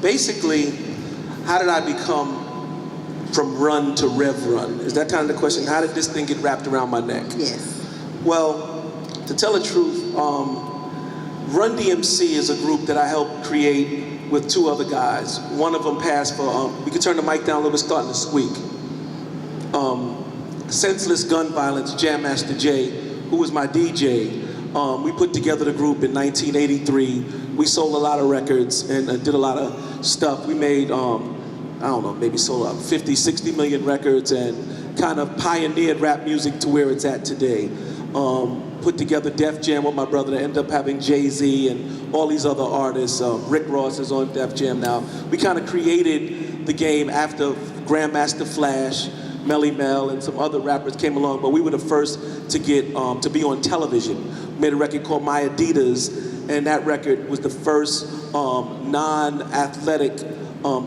basically, how did I become from Run to Rev Run? Is that kind of the question? How did this thing get wrapped around my neck? Yes. Well, to tell the truth, Run-D.M.C is a group that I helped create with two other guys. One of them passed for, we could turn the mic down a little bit, starting to squeak. Senseless Gun Violence, Jam Master Jay, who was my DJ. We put together the group in 1983. We sold a lot of records and did a lot of stuff. We made, I don't know, maybe sold out 50, 60 million records and kind of pioneered rap music to where it's at today. Put together Def Jam with my brother that ended up having Jay-Z and all these other artists. Rick Ross is on Def Jam now. We kind of created the game after Grandmaster Flash, Melly Mel, and some other rappers came along, but we were the first to get to be on television. We made a record called My Adidas, and that record was the first non-athletic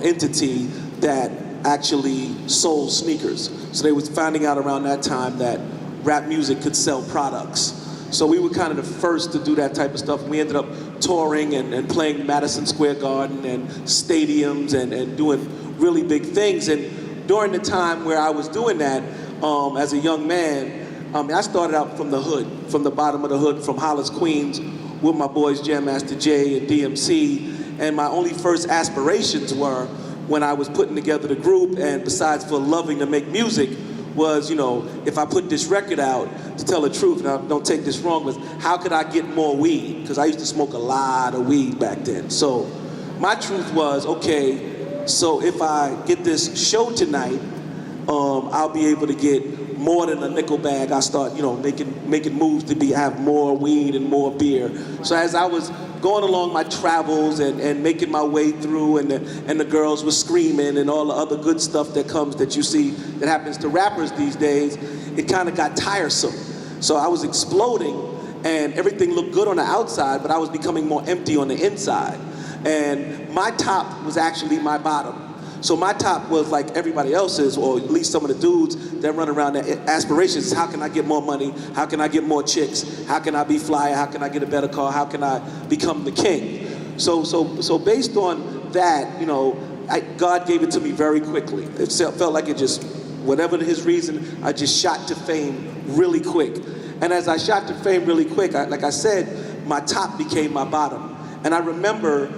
entity that actually sold sneakers. So they was finding out around that time that rap music could sell products. So we were kind of the first to do that type of stuff. We ended up touring and playing Madison Square Garden and stadiums and doing really big things. And during the time where I was doing that, as a young man, I started out from the hood, from the bottom of the hood, from Hollis, Queens, with my boys Jam Master Jay and D.M.C. And my only first aspirations were, when I was putting together the group, and besides for loving to make music, was, you know, if I put this record out, to tell the truth, now don't take this wrong, was how could I get more weed? Because I used to smoke a lot of weed back then. So my truth was, okay, so if I get this show tonight, I'll be able to get more than a nickel bag. I start, you know, making moves to have more weed and more beer. So as I was going along my travels and making my way through, and the girls were screaming and all the other good stuff that comes, that you see that happens to rappers these days, it kind of got tiresome. So I was exploding and everything looked good on the outside, but I was becoming more empty on the inside. And my top was actually my bottom. So my top was like everybody else's, or at least some of the dudes that run around, their aspirations. How can I get more money? How can I get more chicks? How can I be flyer? How can I get a better car? How can I become the king? So based on that, you know, God gave it to me very quickly. It felt like it just, whatever his reason, I just shot to fame really quick. And as I shot to fame really quick, like I said, my top became my bottom. And I remember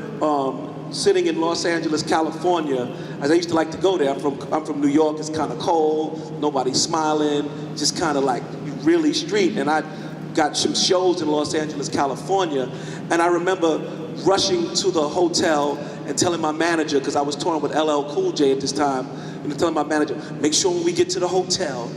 sitting in Los Angeles, California, as I used to like to go there. I'm from New York, it's kind of cold, nobody's smiling, just kind of like really street. And I got some shows in Los Angeles, California, and I remember rushing to the hotel and telling my manager, because I was touring with LL Cool J at this time, and telling my manager, make sure when we get to the hotel,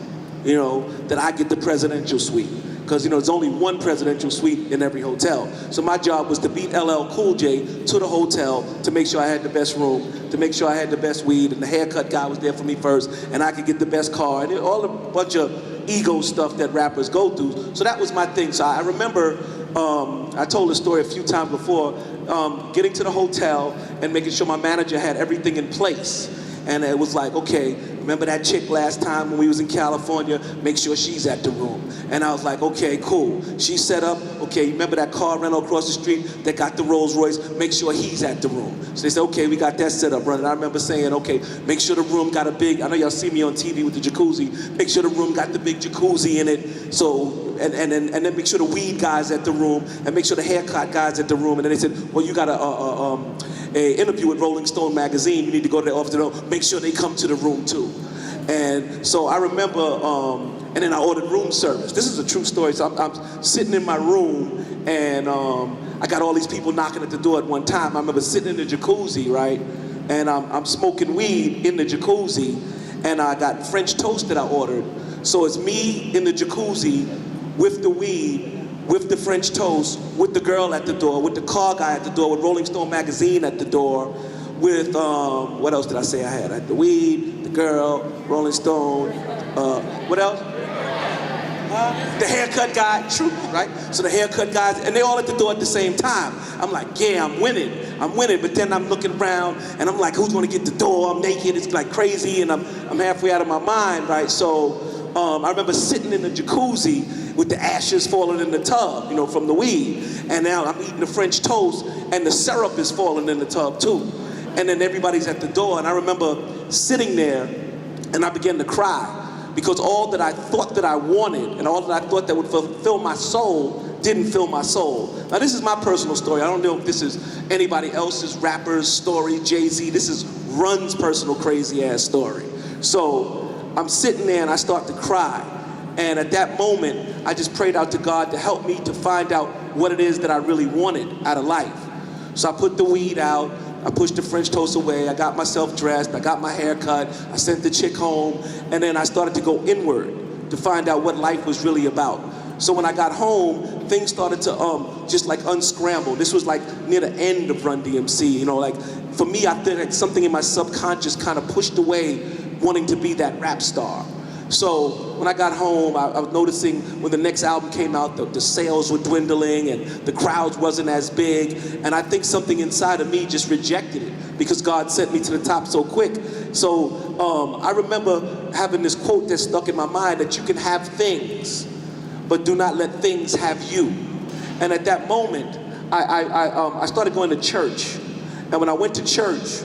you know, that I get the presidential suite. Because, you know, there's only one presidential suite in every hotel. So my job was to beat LL Cool J to the hotel to make sure I had the best room, to make sure I had the best weed, and the haircut guy was there for me first, and I could get the best car, and all a bunch of ego stuff that rappers go through. So that was my thing. So I remember, I told the story a few times before, getting to the hotel and making sure my manager had everything in place. And it was like, okay, remember that chick last time when we was in California? Make sure she's at the room. And I was like, okay, cool. She's set up. Okay, remember that car rental across the street that got the Rolls Royce? Make sure he's at the room. So they said, okay, we got that set up running. I remember saying, okay, make sure the room got a big, I know y'all see me on TV with the jacuzzi, make sure the room got the big jacuzzi in it. So, and then make sure the weed guy's at the room, and make sure the haircut guy's at the room. And then they said, well, you got an interview with Rolling Stone magazine, you need to go to their office to make sure they come to the room too. And so I remember, and then I ordered room service. This is a true story. So I'm sitting in my room, and I got all these people knocking at the door at one time. I remember sitting in the jacuzzi, right? And I'm smoking weed in the jacuzzi, and I got French toast that I ordered. So it's me in the jacuzzi with the weed, with the French toast, with the girl at the door, with the car guy at the door, with Rolling Stone magazine at the door, with, what else did I say I had? I had the weed, the girl, Rolling Stone, what else? The haircut guy, true, right? So the haircut guys, and they all at the door at the same time. I'm like, yeah, I'm winning, but then I'm looking around, and I'm like, who's gonna get the door? I'm naked, it's like crazy, and I'm halfway out of my mind, right? So I remember sitting in the jacuzzi with the ashes falling in the tub, you know, from the weed. And now I'm eating the French toast, and the syrup is falling in the tub too. and then everybody's at the door, and I remember sitting there, and I began to cry, because all that I thought that I wanted, and all that I thought that would fulfill my soul, didn't fill my soul. Now this is my personal story. I don't know if this is anybody else's rapper's story, Jay-Z. This is Run's personal crazy ass story. So I'm sitting there and I start to cry. And at that moment, I just prayed out to God to help me to find out what it is that I really wanted out of life. So I put the weed out, I pushed the French toast away, I got myself dressed, I got my hair cut, I sent the chick home, and then I started to go inward to find out what life was really about. So when I got home, things started to just like unscramble. This was like near the end of Run-D.M.C. You know, like for me, I think like something in my subconscious kind of pushed away wanting to be that rap star. So when I got home, I was noticing when the next album came out, the sales were dwindling and the crowds wasn't as big. And I think something inside of me just rejected it because God sent me to the top so quick. So I remember having this quote that stuck in my mind, that you can have things, but do not let things have you. And at that moment, I started going to church. And when I went to church,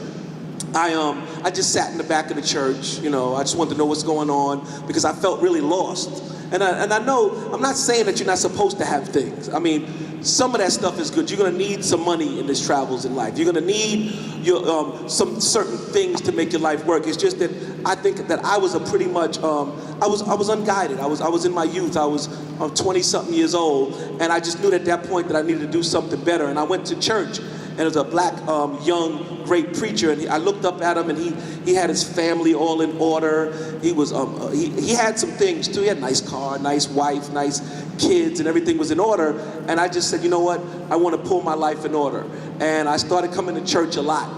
I just sat in the back of the church. You know, I just wanted to know what's going on because I felt really lost. And I know, I'm not saying that you're not supposed to have things. I mean, some of that stuff is good. You're gonna need some money in this travels in life. You're gonna need your, some certain things to make your life work. It's just that I think that I was a pretty much, I was unguided. I was in my youth. I was 20-something years old, and I just knew at that point that I needed to do something better. And I went to church, and there was a black, young, great preacher, and I looked up at him, and he had his family all in order. He was, he had some things too. He had a nice car, nice wife, nice kids, and everything was in order. And I just said, you know what? I want to pull my life in order. And I started coming to church a lot.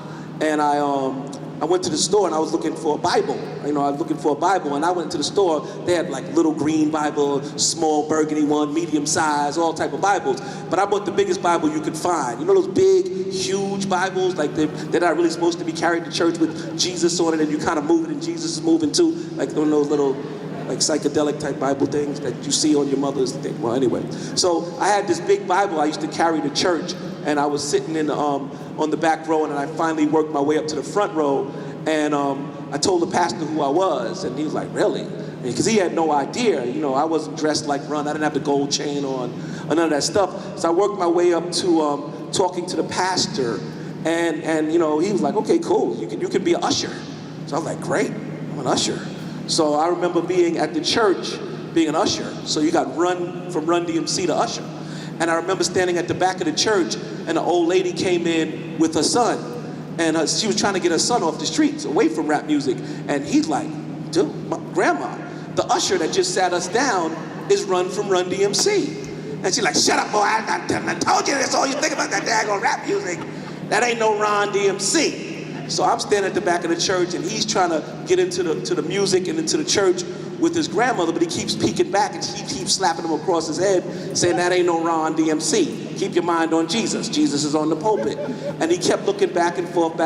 And I went to the store and I was looking for a Bible. You know, I was looking for a Bible, and I went to the store. They had like little green Bible, small burgundy one, medium size, all type of Bibles. But I bought the biggest Bible you could find. You know those big, huge Bibles, like they're not really supposed to be carried to church with Jesus on it, and you kind of move it and Jesus is moving too, like one of those little like psychedelic type Bible things that you see on your mother's thing. Well, anyway, so I had this big Bible I used to carry to church, and I was sitting in on the back row, and I finally worked my way up to the front row, and I told the pastor who I was, and he was like, really? Because he had no idea. You know, I wasn't dressed like Run. I didn't have the gold chain on, or none of that stuff. So I worked my way up to talking to the pastor, and you know, he was like, okay, cool, you can be an usher. So I was like, great, I'm an usher. So I remember being at the church, being an usher. So you got Run from Run-D.M.C. to usher. And I remember standing at the back of the church, and an old lady came in with her son, and she was trying to get her son off the streets, away from rap music. And he's like, dude, my grandma, the usher that just sat us down is Run from Run-D.M.C. And she's like, shut up, boy, I told you that's all you think about, that daggone rap music. That ain't no Run-D.M.C. So I'm standing at the back of the church, and he's trying to get into the music and into the church with his grandmother, but he keeps peeking back, and she keeps slapping him across his head, saying that ain't no Run-D.M.C. Keep your mind on Jesus. Jesus is on the pulpit. And he kept looking back and forth,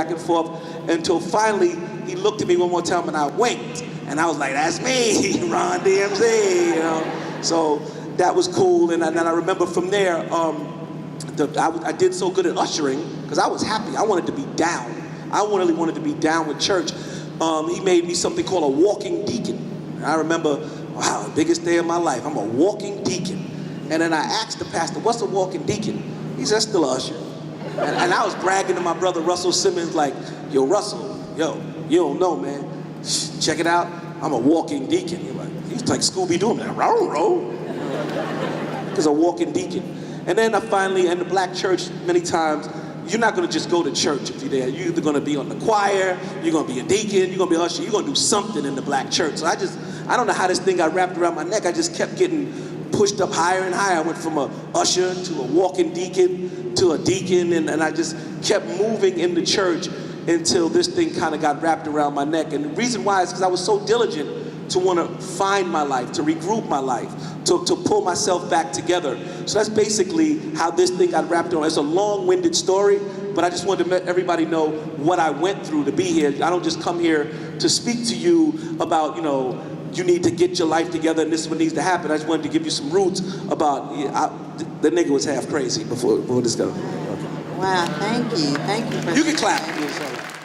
until finally he looked at me one more time, and I winked. And I was like, that's me, Run-D.M.C. You know? So that was cool. And then I remember from there, I did so good at ushering because I was happy. I wanted to be down. I really wanted to be down with church. He made me something called a walking deacon. And I remember, wow, the biggest day of my life. I'm a walking deacon. And then I asked the pastor, what's a walking deacon? He said, still an usher. And I was bragging to my brother Russell Simmons like, yo, Russell, yo, you don't know, man. Check it out. I'm a walking deacon. He's like Scooby-Doo, man. Row. Because a walking deacon. And then I finally, in the black church, many times, you're not gonna just go to church if you're there. You're either gonna be on the choir, you're gonna be a deacon, you're gonna be an usher, you're gonna do something in the black church. So I don't know how this thing got wrapped around my neck. I just kept getting pushed up higher and higher. I went from a usher to a walking deacon to a deacon, and I just kept moving in the church until this thing kind of got wrapped around my neck. And the reason why is because I was so diligent to want to find my life, to regroup my life, to pull myself back together. So that's basically how this thing got wrapped around. It's a long-winded story, but I just wanted to let everybody know what I went through to be here. I don't just come here to speak to you about, you know, you need to get your life together and this is what needs to happen. I just wanted to give you some roots about, the nigga was half crazy before this guy. Wow, thank you. Thank you for You can clap.